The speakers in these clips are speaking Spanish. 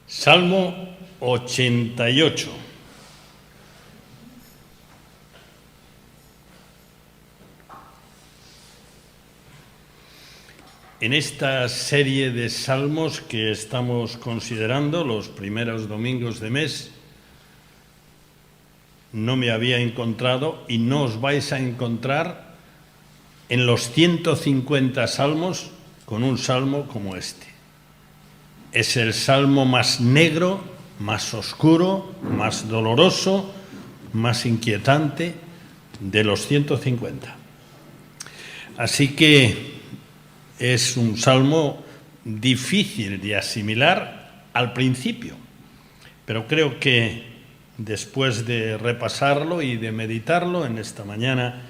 Salmo 88. En esta serie de salmos que estamos considerando los primeros domingos de mes, no me había encontrado y no os vais a encontrar en los 150 salmos con un salmo como este. Es el salmo más negro, más oscuro, más doloroso, más inquietante de los 150. Así que es un salmo difícil de asimilar al principio, pero creo que después de repasarlo y de meditarlo en esta mañana,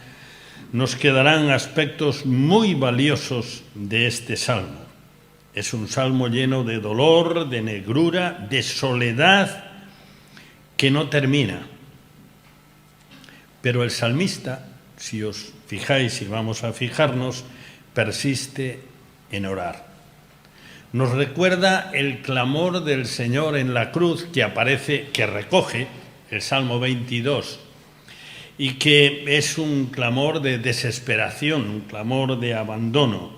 nos quedarán aspectos muy valiosos de este salmo. Es un salmo lleno de dolor, de negrura, de soledad que no termina. Pero el salmista, si os fijáis y vamos a fijarnos, persiste en orar. Nos recuerda el clamor del Señor en la cruz que aparece, que recoge el Salmo 22 y que es un clamor de desesperación, un clamor de abandono.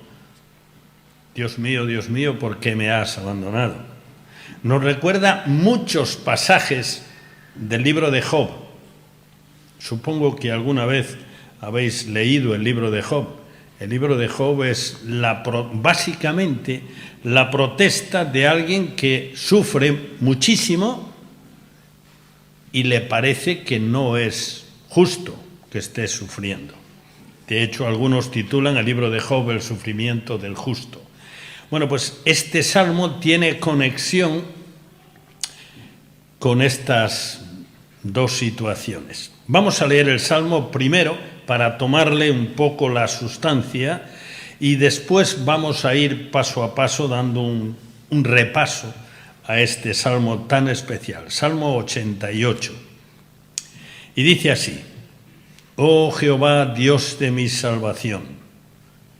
Dios mío, ¿por qué me has abandonado? Nos recuerda muchos pasajes del libro de Job. Supongo que alguna vez habéis leído el libro de Job. El libro de Job es básicamente la protesta de alguien que sufre muchísimo y le parece que no es justo que esté sufriendo. De hecho, algunos titulan el libro de Job el sufrimiento del justo. Bueno, pues este salmo tiene conexión con estas dos situaciones. Vamos a leer el salmo primero para tomarle un poco la sustancia y después vamos a ir paso a paso dando un repaso a este salmo tan especial. Salmo 88. Y dice así: Oh Jehová, Dios de mi salvación,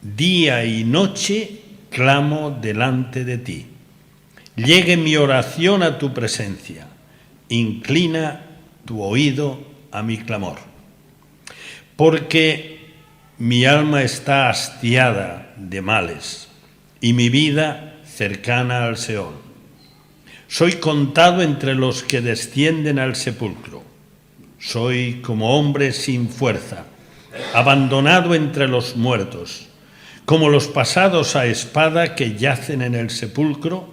día y noche clamo delante de ti. Llegue mi oración a tu presencia. Inclina tu oído a mi clamor. Porque mi alma está hastiada de males y mi vida cercana al Seol. Soy contado entre los que descienden al sepulcro. Soy como hombre sin fuerza, abandonado entre los muertos, como los pasados a espada que yacen en el sepulcro,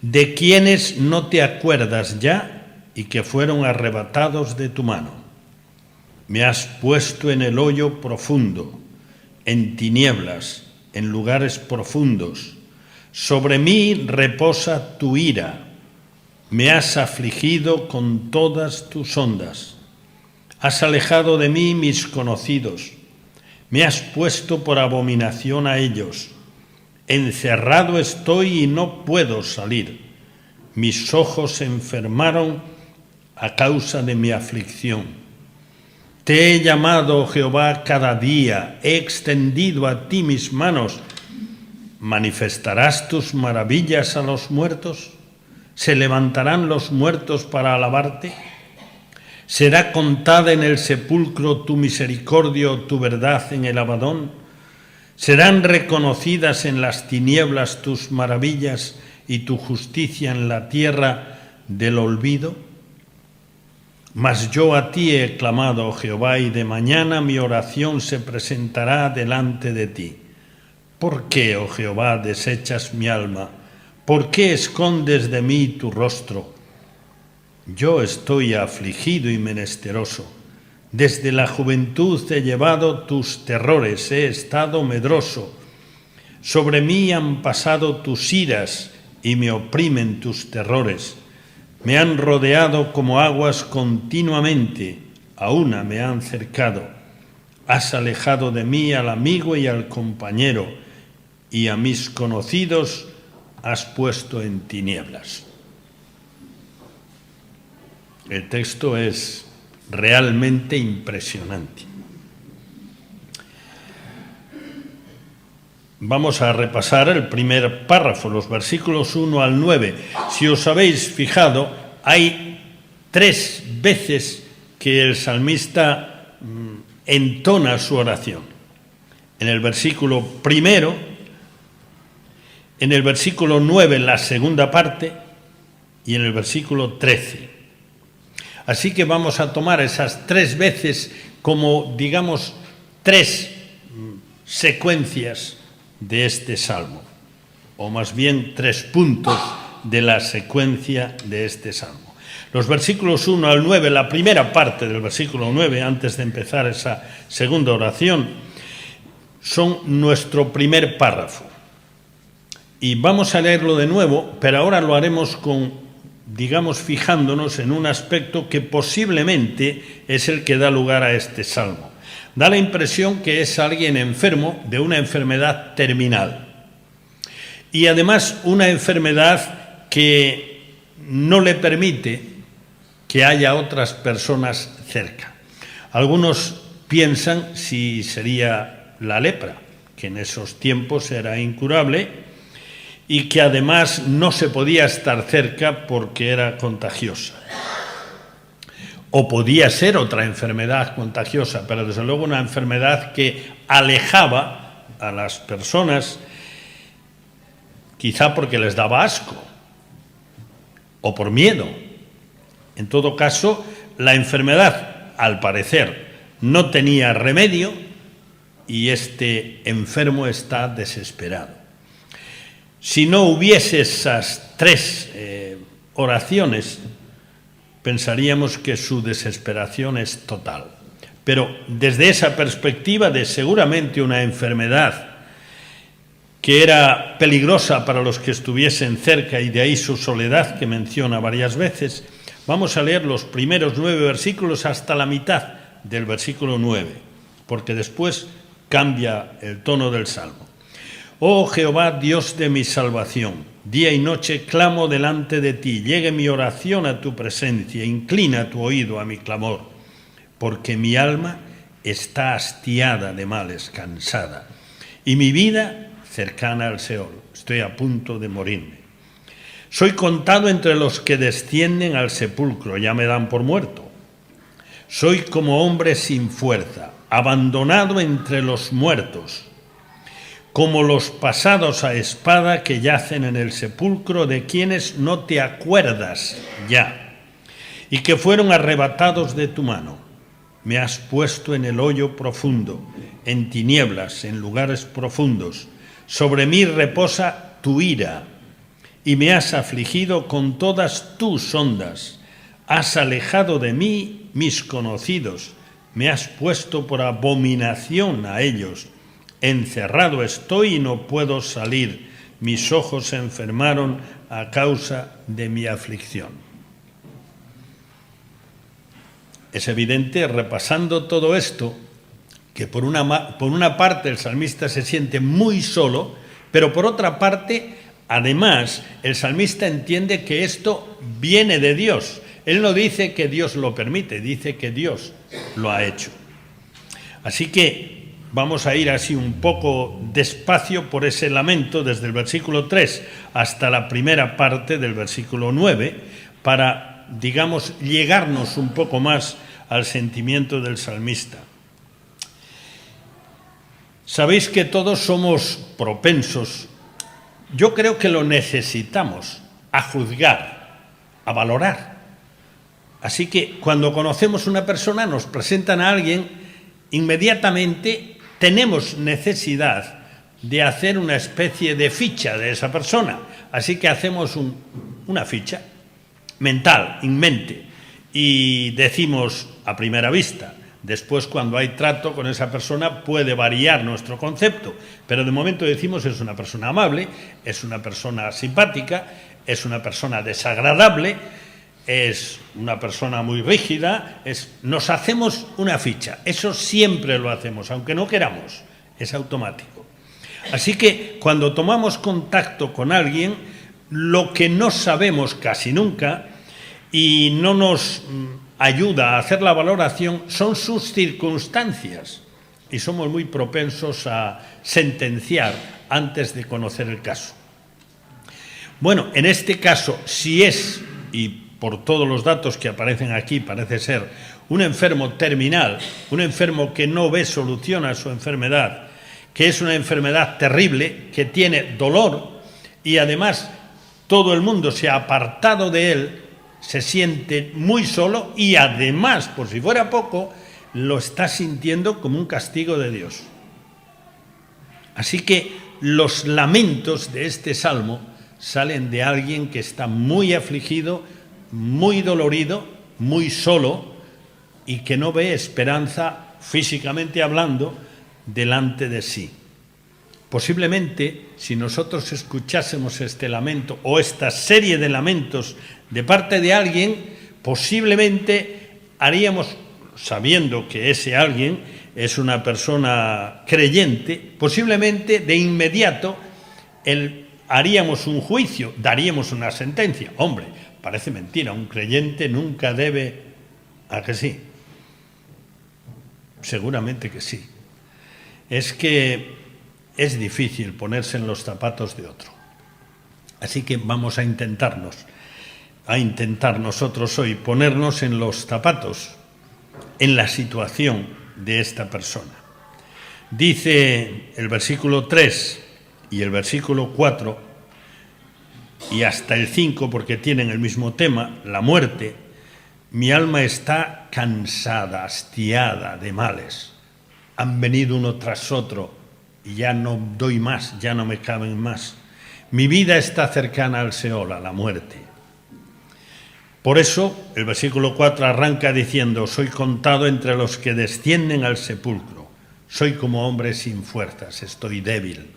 de quienes no te acuerdas ya y que fueron arrebatados de tu mano. Me has puesto en el hoyo profundo, en tinieblas, en lugares profundos. Sobre mí reposa tu ira. Me has afligido con todas tus ondas. Has alejado de mí mis conocidos. Me has puesto por abominación a ellos. Encerrado estoy y no puedo salir. Mis ojos se enfermaron a causa de mi aflicción. Te he llamado, oh Jehová, cada día. He extendido a ti mis manos. ¿Manifestarás tus maravillas a los muertos? ¿Se levantarán los muertos para alabarte? ¿Será contada en el sepulcro tu misericordia o tu verdad en el Abadón? ¿Serán reconocidas en las tinieblas tus maravillas y tu justicia en la tierra del olvido? Mas yo a ti he clamado, oh Jehová, y de mañana mi oración se presentará delante de ti. ¿Por qué, oh Jehová, desechas mi alma? ¿Por qué escondes de mí tu rostro? Yo estoy afligido y menesteroso. Desde la juventud he llevado tus terrores, he estado medroso. Sobre mí han pasado tus iras y me oprimen tus terrores. Me han rodeado como aguas continuamente, a una me han cercado. Has alejado de mí al amigo y al compañero, y a mis conocidos has puesto en tinieblas. El texto es realmente impresionante. Vamos a repasar el primer párrafo, los versículos 1 al 9. Si os habéis fijado, hay 3 veces que el salmista entona su oración. En el versículo primero, en el versículo 9, la segunda parte, y en el versículo 13. Así que vamos a tomar esas 3 veces como, digamos, 3 secuencias de este salmo, o más bien 3 puntos de la secuencia de este salmo. Los versículos 1 al 9, la primera parte del versículo 9, antes de empezar esa segunda oración, son nuestro primer párrafo. Y vamos a leerlo de nuevo, pero ahora lo haremos con, digamos, fijándonos en un aspecto que posiblemente es el que da lugar a este salmo. Da la impresión que es alguien enfermo de una enfermedad terminal. Y además una enfermedad que no le permite que haya otras personas cerca. Algunos piensan si sería la lepra, que en esos tiempos era incurable y que además no se podía estar cerca porque era contagiosa. O podía ser otra enfermedad contagiosa, pero desde luego una enfermedad que alejaba a las personas, quizá porque les daba asco o por miedo. En todo caso, la enfermedad, al parecer, no tenía remedio y este enfermo está desesperado. Si no hubiese esas 3 oraciones, pensaríamos que su desesperación es total. Pero desde esa perspectiva de seguramente una enfermedad que era peligrosa para los que estuviesen cerca y de ahí su soledad que menciona varias veces, vamos a leer los primeros 9 versículos hasta la mitad del versículo 9, porque después cambia el tono del salmo. Oh Jehová, Dios de mi salvación, día y noche clamo delante de ti, llegue mi oración a tu presencia, inclina tu oído a mi clamor, porque mi alma está hastiada de males, cansada, y mi vida cercana al Seol, estoy a punto de morirme. Soy contado entre los que descienden al sepulcro, ya me dan por muerto. Soy como hombre sin fuerza, abandonado entre los muertos, como los pasados a espada que yacen en el sepulcro, de quienes no te acuerdas ya, y que fueron arrebatados de tu mano. Me has puesto en el hoyo profundo, en tinieblas, en lugares profundos. Sobre mí reposa tu ira, y me has afligido con todas tus ondas. Has alejado de mí mis conocidos, me has puesto por abominación a ellos. Encerrado estoy y no puedo salir. Mis ojos se enfermaron a causa de mi aflicción. Es evidente, repasando todo esto, que por una parte el salmista se siente muy solo, pero por otra parte, además, el salmista entiende que esto viene de Dios. Él no dice que Dios lo permite, dice que Dios lo ha hecho. Así que vamos a ir así un poco despacio por ese lamento desde el versículo 3 hasta la primera parte del versículo 9 para, digamos, llegarnos un poco más al sentimiento del salmista. Sabéis que todos somos propensos, yo creo que lo necesitamos, a juzgar, a valorar. Así que cuando conocemos una persona, nos presentan a alguien, inmediatamente tenemos necesidad de hacer una especie de ficha de esa persona. Así que hacemos una ficha mental, en mente, y decimos a primera vista. Después, cuando hay trato con esa persona, puede variar nuestro concepto, pero de momento decimos es una persona amable, es una persona simpática, es una persona desagradable, es una persona muy rígida, nos hacemos una ficha. Eso siempre lo hacemos, aunque no queramos, es automático. Así que cuando tomamos contacto con alguien, lo que no sabemos casi nunca y no nos ayuda a hacer la valoración son sus circunstancias. y somos muy propensos a sentenciar antes de conocer el caso. Bueno, en este caso, si es, y por todos los datos que aparecen aquí, parece ser un enfermo terminal, un enfermo que no ve solución a su enfermedad, que es una enfermedad terrible, que tiene dolor y además todo el mundo se ha apartado de él, se siente muy solo y además, por si fuera poco, lo está sintiendo como un castigo de Dios. Así que los lamentos de este salmo salen de alguien que está muy afligido, muy dolorido, muy solo y que no ve esperanza, físicamente hablando, delante de sí. Posiblemente, si nosotros escuchásemos este lamento o esta serie de lamentos de parte de alguien, posiblemente haríamos, sabiendo que ese alguien es una persona creyente, posiblemente de inmediato haríamos un juicio, daríamos una sentencia. Hombre, parece mentira, un creyente nunca debe... ¿A que sí? Seguramente que sí. Es que es difícil ponerse en los zapatos de otro. Así que vamos a intentar nosotros hoy ponernos en los zapatos, en la situación de esta persona. Dice el versículo 3 y el versículo 4 y hasta el 5, porque tienen el mismo tema, la muerte. Mi alma está cansada, hastiada de males. Han venido uno tras otro y ya no doy más, ya no me caben más. Mi vida está cercana al Seol, a la muerte. Por eso el versículo 4 arranca diciendo: soy contado entre los que descienden al sepulcro. Soy como hombre sin fuerzas, estoy débil.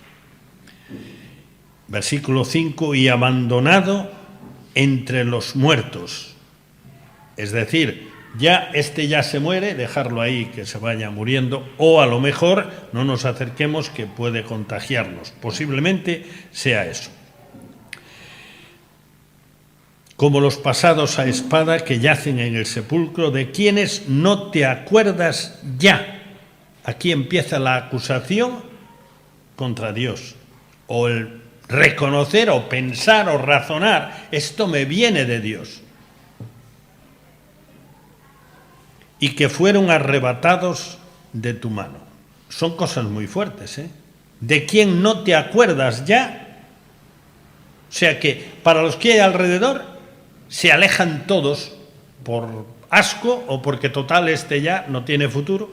Versículo 5, y abandonado entre los muertos. Es decir, ya se muere, dejarlo ahí que se vaya muriendo, o a lo mejor no nos acerquemos que puede contagiarnos. Posiblemente sea eso. Como los pasados a espada que yacen en el sepulcro, de quienes no te acuerdas ya. Aquí empieza la acusación contra Dios, o el reconocer o pensar o razonar, esto me viene de Dios. Y que fueron arrebatados de tu mano. Son cosas muy fuertes, ¿eh? De quien no te acuerdas ya. O sea que para los que hay alrededor se alejan todos por asco o porque total este ya no tiene futuro.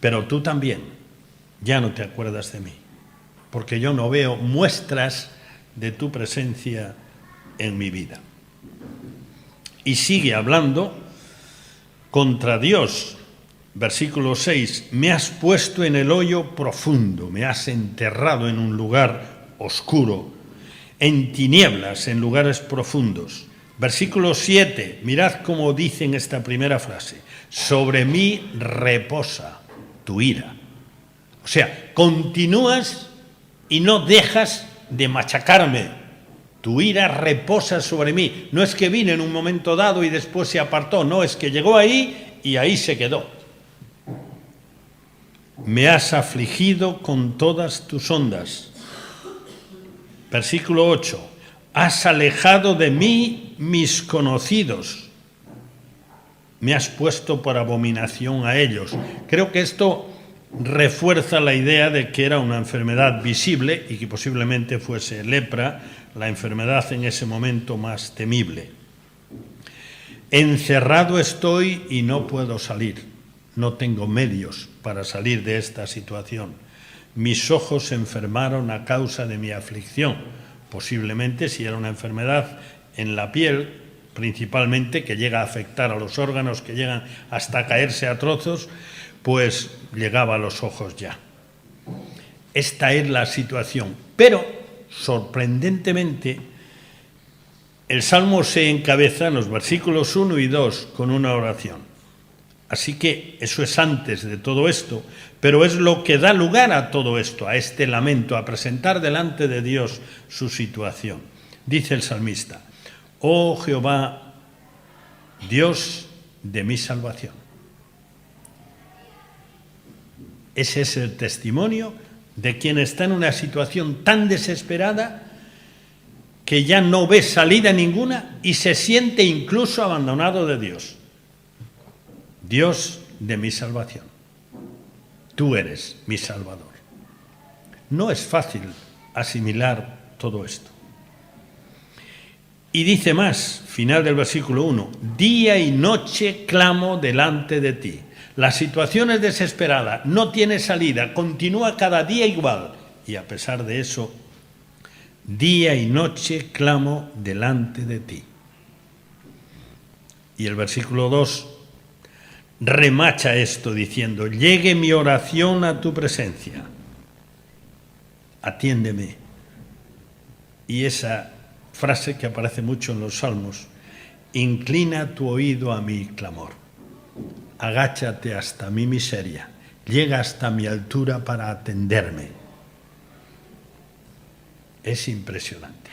Pero tú también ya no te acuerdas de mí, porque yo no veo muestras de tu presencia en mi vida. Y sigue hablando contra Dios. Versículo 6, me has puesto en el hoyo profundo, me has enterrado en un lugar oscuro, en tinieblas, en lugares profundos. Versículo 7, mirad cómo dice en esta primera frase: sobre mí reposa tu ira. O sea, continúas y no dejas de machacarme. Tu ira reposa sobre mí. No es que vine en un momento dado y después se apartó, no, es que llegó ahí y ahí se quedó. Me has afligido con todas tus ondas. Versículo 8. Has alejado de mí mis conocidos. Me has puesto por abominación a ellos. Creo que esto refuerza la idea de que era una enfermedad visible y que posiblemente fuese lepra, la enfermedad en ese momento más temible. Encerrado estoy y no puedo salir. No tengo medios para salir de esta situación. Mis ojos se enfermaron a causa de mi aflicción. Posiblemente, si era una enfermedad en la piel, principalmente, que llega a afectar a los órganos, que llegan hasta caerse a trozos, pues llegaba a los ojos ya. Esta es la situación. Pero sorprendentemente, el Salmo se encabeza en los versículos 1 y 2 con una oración. Así que eso es antes de todo esto, pero es lo que da lugar a todo esto, a este lamento, a presentar delante de Dios su situación. Dice el salmista: oh Jehová, Dios de mi salvación. Ese es el testimonio de quien está en una situación tan desesperada que ya no ve salida ninguna y se siente incluso abandonado de Dios. Dios de mi salvación. Tú eres mi Salvador. No es fácil asimilar todo esto. Y dice más, final del versículo 1, día y noche clamo delante de ti. La situación es desesperada, no tiene salida, continúa cada día igual. Y a pesar de eso, día y noche clamo delante de ti. Y el versículo 2 remacha esto diciendo, llegue mi oración a tu presencia. Atiéndeme. Y esa frase que aparece mucho en los Salmos, inclina tu oído a mi clamor. Agáchate hasta mi miseria, llega hasta mi altura para atenderme. Es impresionante.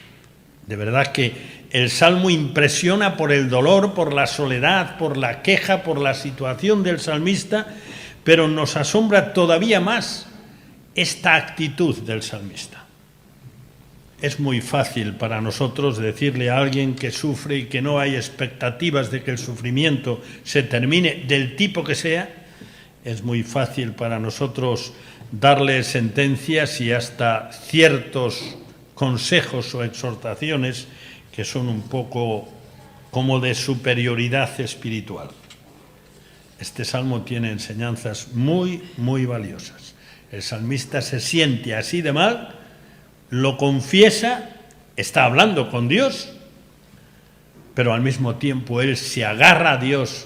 De verdad que el Salmo impresiona por el dolor, por la soledad, por la queja, por la situación del salmista, pero nos asombra todavía más esta actitud del salmista. Es muy fácil para nosotros decirle a alguien que sufre y que no hay expectativas de que el sufrimiento se termine del tipo que sea, es muy fácil para nosotros darle sentencias y hasta ciertos consejos o exhortaciones que son un poco como de superioridad espiritual. Este salmo tiene enseñanzas muy, muy valiosas. El salmista se siente así de mal, lo confiesa, está hablando con Dios, pero al mismo tiempo él se agarra a Dios,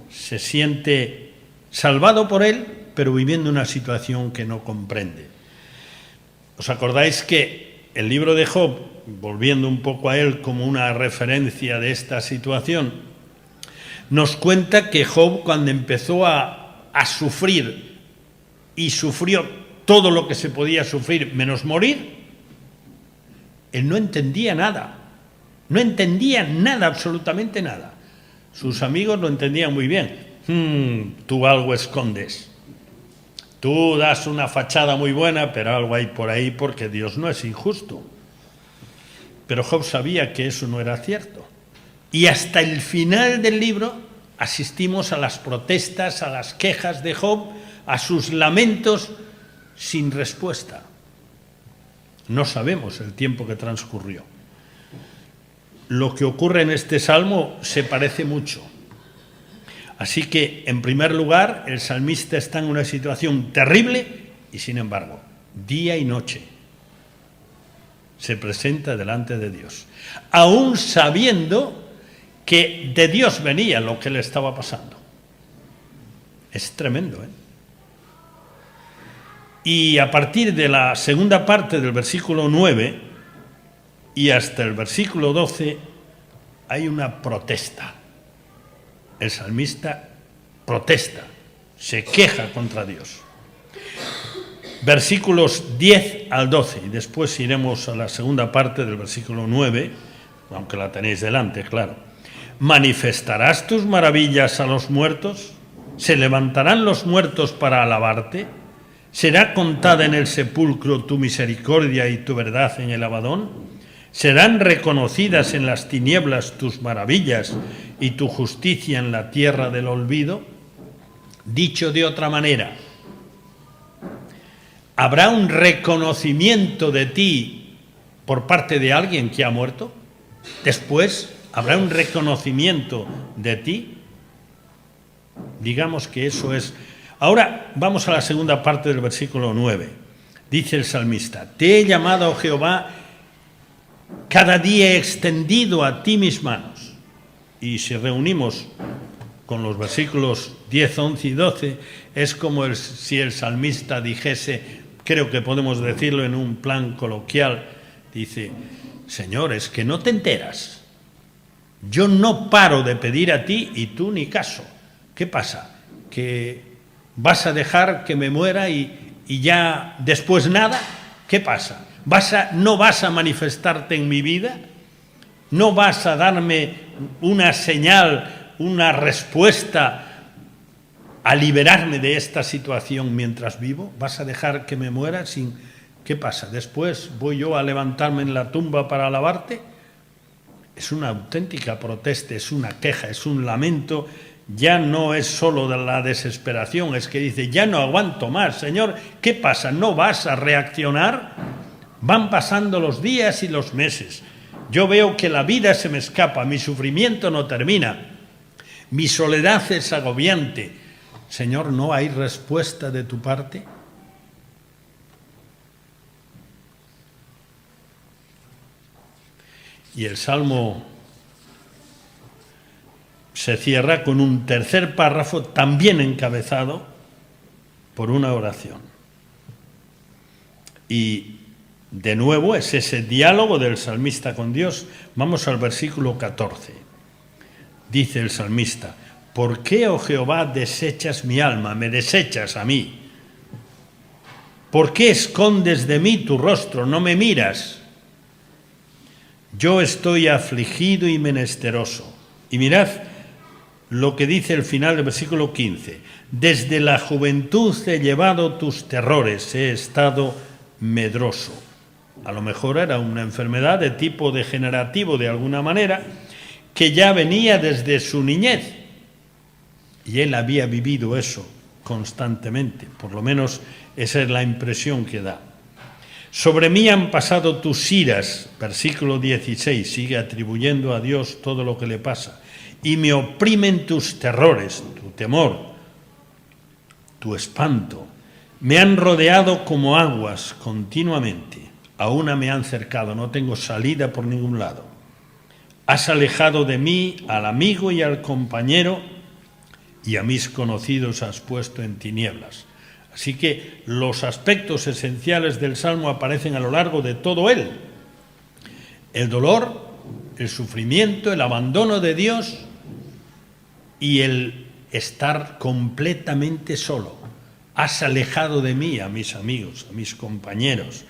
se siente salvado por él, pero viviendo una situación que no comprende. ¿Os acordáis que el libro de Job, volviendo un poco a él como una referencia de esta situación, nos cuenta que Job, cuando empezó a sufrir y sufrió todo lo que se podía sufrir menos morir, él no entendía nada, absolutamente nada. Sus amigos lo entendían muy bien. Tú algo escondes. Tú das una fachada muy buena, pero algo hay por ahí porque Dios no es injusto. Pero Job sabía que eso no era cierto. Y hasta el final del libro asistimos a las protestas, a las quejas de Job, a sus lamentos sin respuesta. No sabemos el tiempo que transcurrió. Lo que ocurre en este salmo se parece mucho. Así que, en primer lugar, el salmista está en una situación terrible y, sin embargo, día y noche se presenta delante de Dios, aún sabiendo que de Dios venía lo que le estaba pasando. Es tremendo, ¿eh? Y a partir de la segunda parte del versículo 9 y hasta el versículo 12 hay una protesta. El salmista protesta, se queja contra Dios. Versículos 10 al 12, y después iremos a la segunda parte del versículo 9, aunque la tenéis delante, claro. ¿Manifestarás tus maravillas a los muertos? ¿Se levantarán los muertos para alabarte? ¿Será contada en el sepulcro tu misericordia y tu verdad en el Abadón? ¿Serán reconocidas en las tinieblas tus maravillas y tu justicia en la tierra del olvido? Dicho de otra manera, ¿habrá un reconocimiento de ti por parte de alguien que ha muerto? Después, ¿habrá un reconocimiento de ti? Digamos que eso es. Ahora vamos a la segunda parte del versículo 9. Dice el salmista, te he llamado, oh Jehová, cada día he extendido a ti mis manos. Y si reunimos con los versículos 10, 11 y 12, es como si el salmista dijese, creo que podemos decirlo en un plan coloquial, dice, Señor, es que no te enteras. Yo no paro de pedir a ti y tú ni caso. ¿Qué pasa? ¿Que vas a dejar que me muera y ya después nada? ¿Qué pasa? ¿No vas a manifestarte en mi vida? ¿No vas a darme una señal, una respuesta a liberarme de esta situación mientras vivo? ¿Vas a dejar que me muera sin...? ¿Qué pasa? ¿Después voy yo a levantarme en la tumba para alabarte? Es una auténtica protesta, es una queja, es un lamento. Ya no es solo de la desesperación, es que dice, ya no aguanto más, Señor, ¿qué pasa? ¿No vas a reaccionar? Van pasando los días y los meses. Yo veo que la vida se me escapa, mi sufrimiento no termina, mi soledad es agobiante. Señor, ¿no hay respuesta de tu parte? Y el Salmo se cierra con un tercer párrafo también encabezado por una oración. Y de nuevo es ese diálogo del salmista con Dios. Vamos al versículo 14. Dice el salmista, ¿por qué, oh Jehová, desechas mi alma, me desechas a mí? ¿Por qué escondes de mí tu rostro, no me miras? Yo estoy afligido y menesteroso. Y mirad lo que dice el final del versículo 15. Desde la juventud he llevado tus terrores, he estado medroso. A lo mejor era una enfermedad de tipo degenerativo de alguna manera, que ya venía desde su niñez. Y él había vivido eso constantemente, por lo menos esa es la impresión que da. Sobre mí han pasado tus iras, versículo 16, sigue atribuyendo a Dios todo lo que le pasa, y me oprimen tus terrores, tu temor, tu espanto. Me han rodeado como aguas continuamente, a una me han cercado, no tengo salida por ningún lado. Has alejado de mí al amigo y al compañero, y a mis conocidos has puesto en tinieblas. Así que los aspectos esenciales del Salmo aparecen a lo largo de todo él. El dolor, el sufrimiento, el abandono de Dios y el estar completamente solo. Has alejado de mí a mis amigos, a mis compañeros.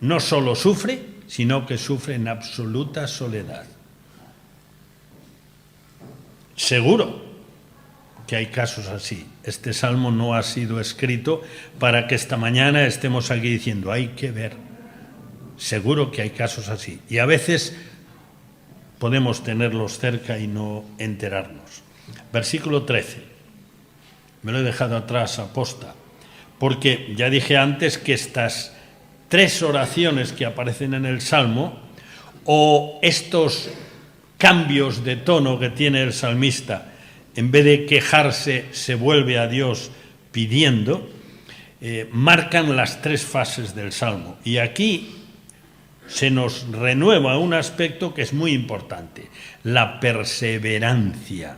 No solo sufre, sino que sufre en absoluta soledad. Seguro que hay casos así. Este salmo no ha sido escrito para que esta mañana estemos aquí diciendo, hay que ver. Seguro que hay casos así. Y a veces podemos tenerlos cerca y no enterarnos. Versículo 13. Me lo he dejado atrás aposta, porque ya dije antes que estas tres oraciones que aparecen en el Salmo, o estos cambios de tono que tiene el salmista, en vez de quejarse, se vuelve a Dios pidiendo, marcan las tres fases del Salmo. Y aquí se nos renueva un aspecto que es muy importante, la perseverancia.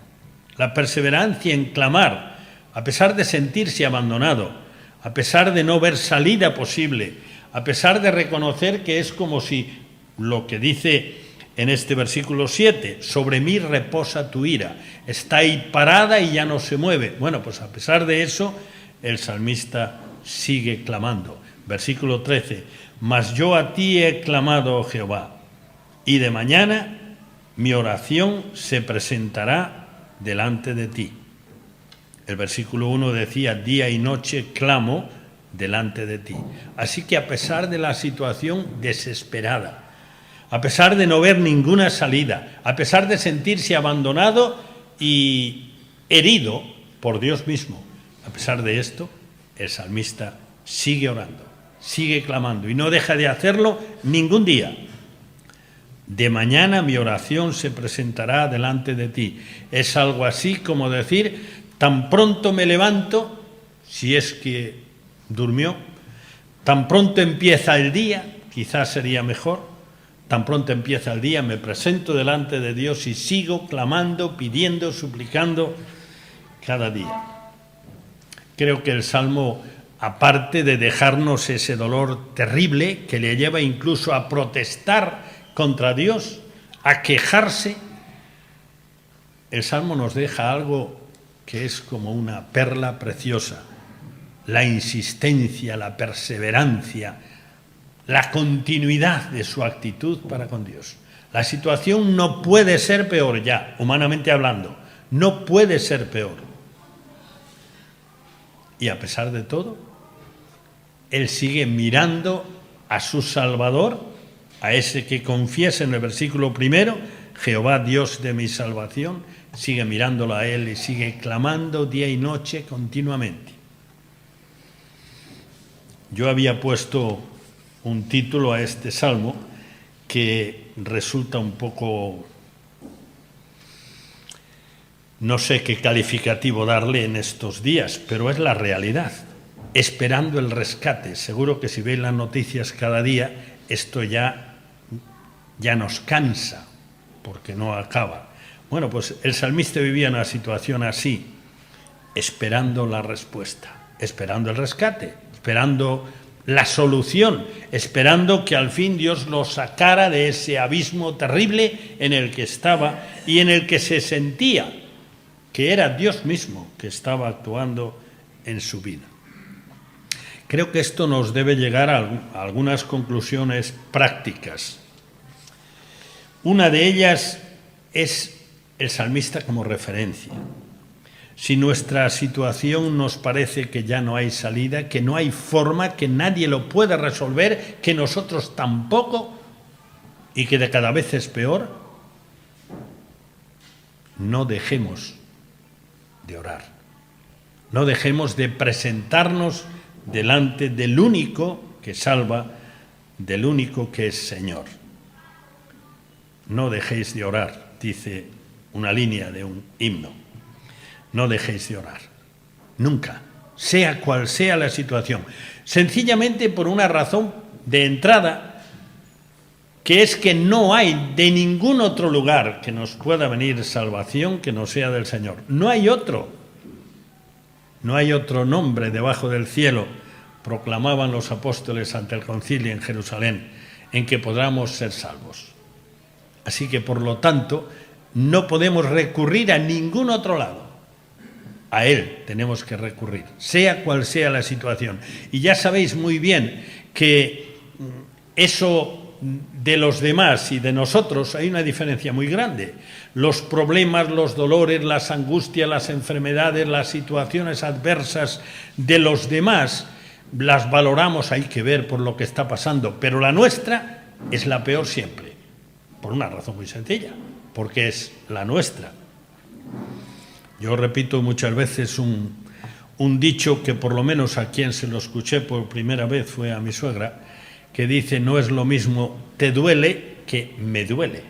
La perseverancia en clamar, a pesar de sentirse abandonado, a pesar de no ver salida posible, a pesar de reconocer que es como si lo que dice en este versículo 7, sobre mí reposa tu ira, está ahí parada y ya no se mueve. Bueno, pues a pesar de eso, el salmista sigue clamando. Versículo 13, mas yo a ti he clamado, oh Jehová, y de mañana mi oración se presentará delante de ti. El versículo 1 decía, día y noche clamo delante de ti. Así que a pesar de la situación desesperada, a pesar de no ver ninguna salida, a pesar de sentirse abandonado y herido por Dios mismo, a pesar de esto, el salmista sigue orando, sigue clamando y no deja de hacerlo ningún día. De mañana mi oración se presentará delante de ti. Es algo así como decir, tan pronto me levanto, si es que durmió, tan pronto empieza el día, quizás sería mejor, tan pronto empieza el día, me presento delante de Dios y sigo clamando, pidiendo, suplicando cada día. Creo que el Salmo, aparte de dejarnos ese dolor terrible que le lleva incluso a protestar contra Dios, a quejarse, el Salmo nos deja algo que es como una perla preciosa, la insistencia, la perseverancia, la continuidad de su actitud para con Dios. La situación no puede ser peor ya, humanamente hablando, no puede ser peor. Y a pesar de todo, él sigue mirando a su Salvador, a ese que confiesa en el versículo 1, Jehová Dios de mi salvación, sigue mirándolo a él y sigue clamando día y noche continuamente. Yo había puesto un título a este salmo que resulta un poco, no sé qué calificativo darle en estos días, pero es la realidad. Esperando el rescate. Seguro que si veis las noticias cada día, esto ya nos cansa, porque no acaba. Bueno, pues el salmista vivía en una situación así, esperando la respuesta, esperando el rescate, esperando la solución, esperando que al fin Dios lo sacara de ese abismo terrible en el que estaba y en el que se sentía que era Dios mismo que estaba actuando en su vida. Creo que esto nos debe llegar a algunas conclusiones prácticas. Una de ellas es el salmista como referencia. Si nuestra situación nos parece que ya no hay salida, que no hay forma, que nadie lo puede resolver, que nosotros tampoco, y que de cada vez es peor, no dejemos de orar. No dejemos de presentarnos delante del único que salva, del único que es Señor. No dejéis de orar, dice una línea de un himno. No dejéis de orar, nunca, sea cual sea la situación. Sencillamente por una razón de entrada, que es que no hay de ningún otro lugar que nos pueda venir salvación que no sea del Señor. No hay otro. No hay otro nombre debajo del cielo, proclamaban los apóstoles ante el concilio en Jerusalén, en que podamos ser salvos. Así que, por lo tanto, no podemos recurrir a ningún otro lado. A Él tenemos que recurrir, sea cual sea la situación. Y ya sabéis muy bien que eso de los demás y de nosotros hay una diferencia muy grande. Los problemas, los dolores, las angustias, las enfermedades, las situaciones adversas de los demás las valoramos, hay que ver por lo que está pasando, pero la nuestra es la peor siempre, por una razón muy sencilla, porque es la nuestra. Yo repito muchas veces un dicho que por lo menos a quien se lo escuché por primera vez fue a mi suegra, que dice: no es lo mismo te duele que me duele.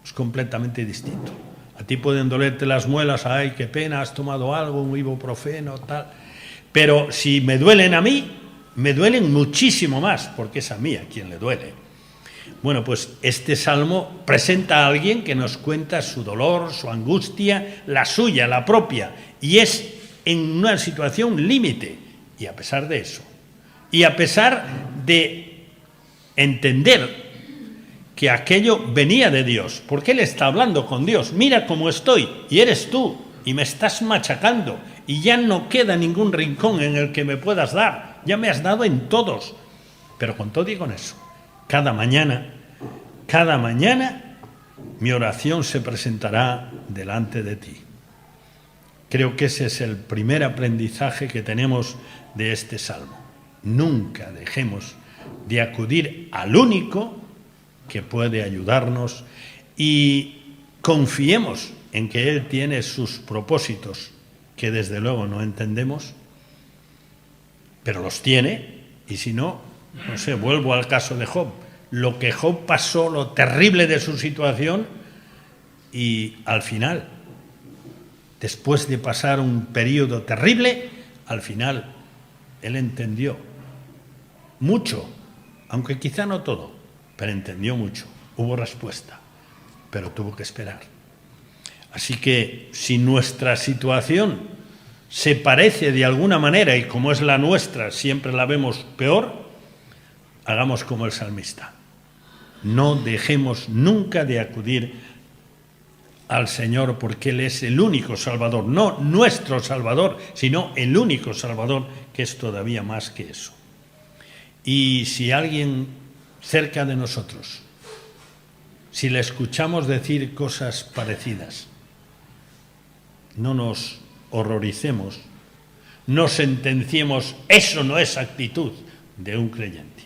Es completamente distinto. A ti pueden dolerte las muelas, ay, qué pena, has tomado algo, un ibuprofeno, tal. Pero si me duelen a mí, me duelen muchísimo más, porque es a mí a quien le duele. Bueno, pues este salmo presenta a alguien que nos cuenta su dolor, su angustia, la suya, la propia, y es en una situación límite. Y a pesar de eso, y a pesar de entender que aquello venía de Dios, porque él está hablando con Dios, mira cómo estoy, y eres tú, y me estás machacando, y ya no queda ningún rincón en el que me puedas dar, ya me has dado en todos. Pero con todo y con eso, cada mañana, mi oración se presentará delante de ti. Creo que ese es el primer aprendizaje que tenemos de este salmo. Nunca dejemos de acudir al único que puede ayudarnos y confiemos en que Él tiene sus propósitos, que desde luego no entendemos, pero los tiene, y si no, no sé, vuelvo al caso de Job. Lo que Job pasó, lo terrible de su situación, y al final, después de pasar un periodo terrible, al final él entendió mucho, aunque quizá no todo, pero entendió mucho. Hubo respuesta, pero tuvo que esperar. Así que si nuestra situación se parece de alguna manera, y como es la nuestra, siempre la vemos peor, hagamos como el salmista. No dejemos nunca de acudir al Señor, porque Él es el único Salvador, no nuestro Salvador, sino el único Salvador, que es todavía más que eso. Y si alguien cerca de nosotros, si le escuchamos decir cosas parecidas, no nos horroricemos, no sentenciemos, eso no es actitud de un creyente.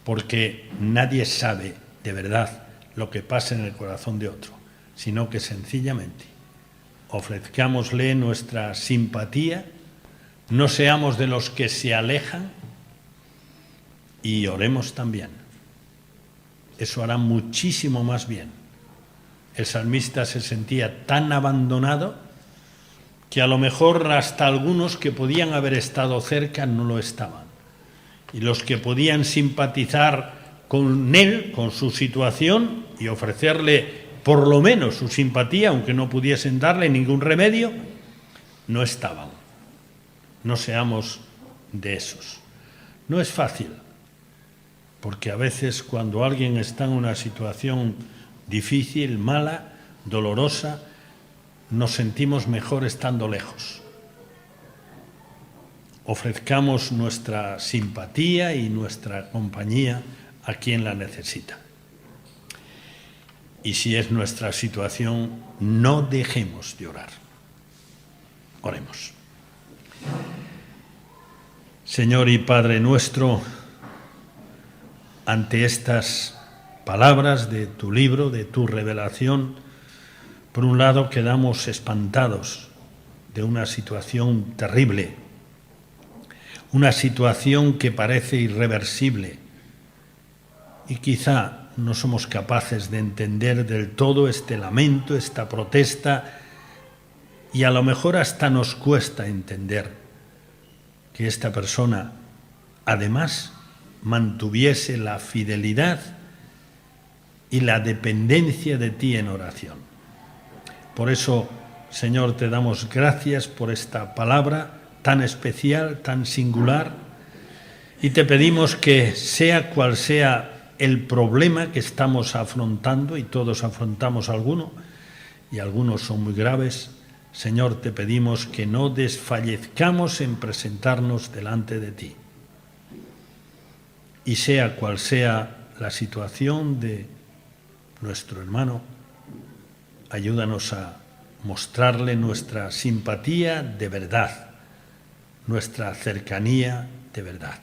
Porque nadie sabe de verdad lo que pasa en el corazón de otro, sino que sencillamente ofrezcámosle nuestra simpatía, no seamos de los que se alejan y oremos también. Eso hará muchísimo más bien. El salmista se sentía tan abandonado que a lo mejor hasta algunos que podían haber estado cerca no lo estaban. Y los que podían simpatizar con él, con su situación, y ofrecerle por lo menos su simpatía, aunque no pudiesen darle ningún remedio, no estaban. No seamos de esos. No es fácil, porque a veces cuando alguien está en una situación difícil, mala, dolorosa, nos sentimos mejor estando lejos. Ofrezcamos nuestra simpatía y nuestra compañía a quien la necesita. Y si es nuestra situación, no dejemos de orar. Oremos. Señor y Padre nuestro, ante estas palabras de tu libro, de tu revelación, por un lado quedamos espantados de una situación terrible, una situación que parece irreversible, y quizá no somos capaces de entender del todo este lamento, esta protesta, y a lo mejor hasta nos cuesta entender que esta persona, además, mantuviese la fidelidad y la dependencia de ti en oración. Por eso, Señor, te damos gracias por esta palabra tan especial, tan singular, y te pedimos que sea cual sea el problema que estamos afrontando, y todos afrontamos alguno, y algunos son muy graves, Señor, te pedimos que no desfallezcamos en presentarnos delante de ti. Y sea cual sea la situación de nuestro hermano, ayúdanos a mostrarle nuestra simpatía de verdad, nuestra cercanía de verdad.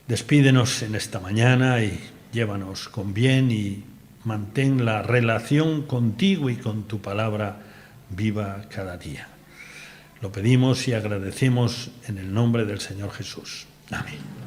Despídenos en esta mañana y llévanos con bien y mantén la relación contigo y con tu palabra viva cada día. Lo pedimos y agradecemos en el nombre del Señor Jesús. Amén.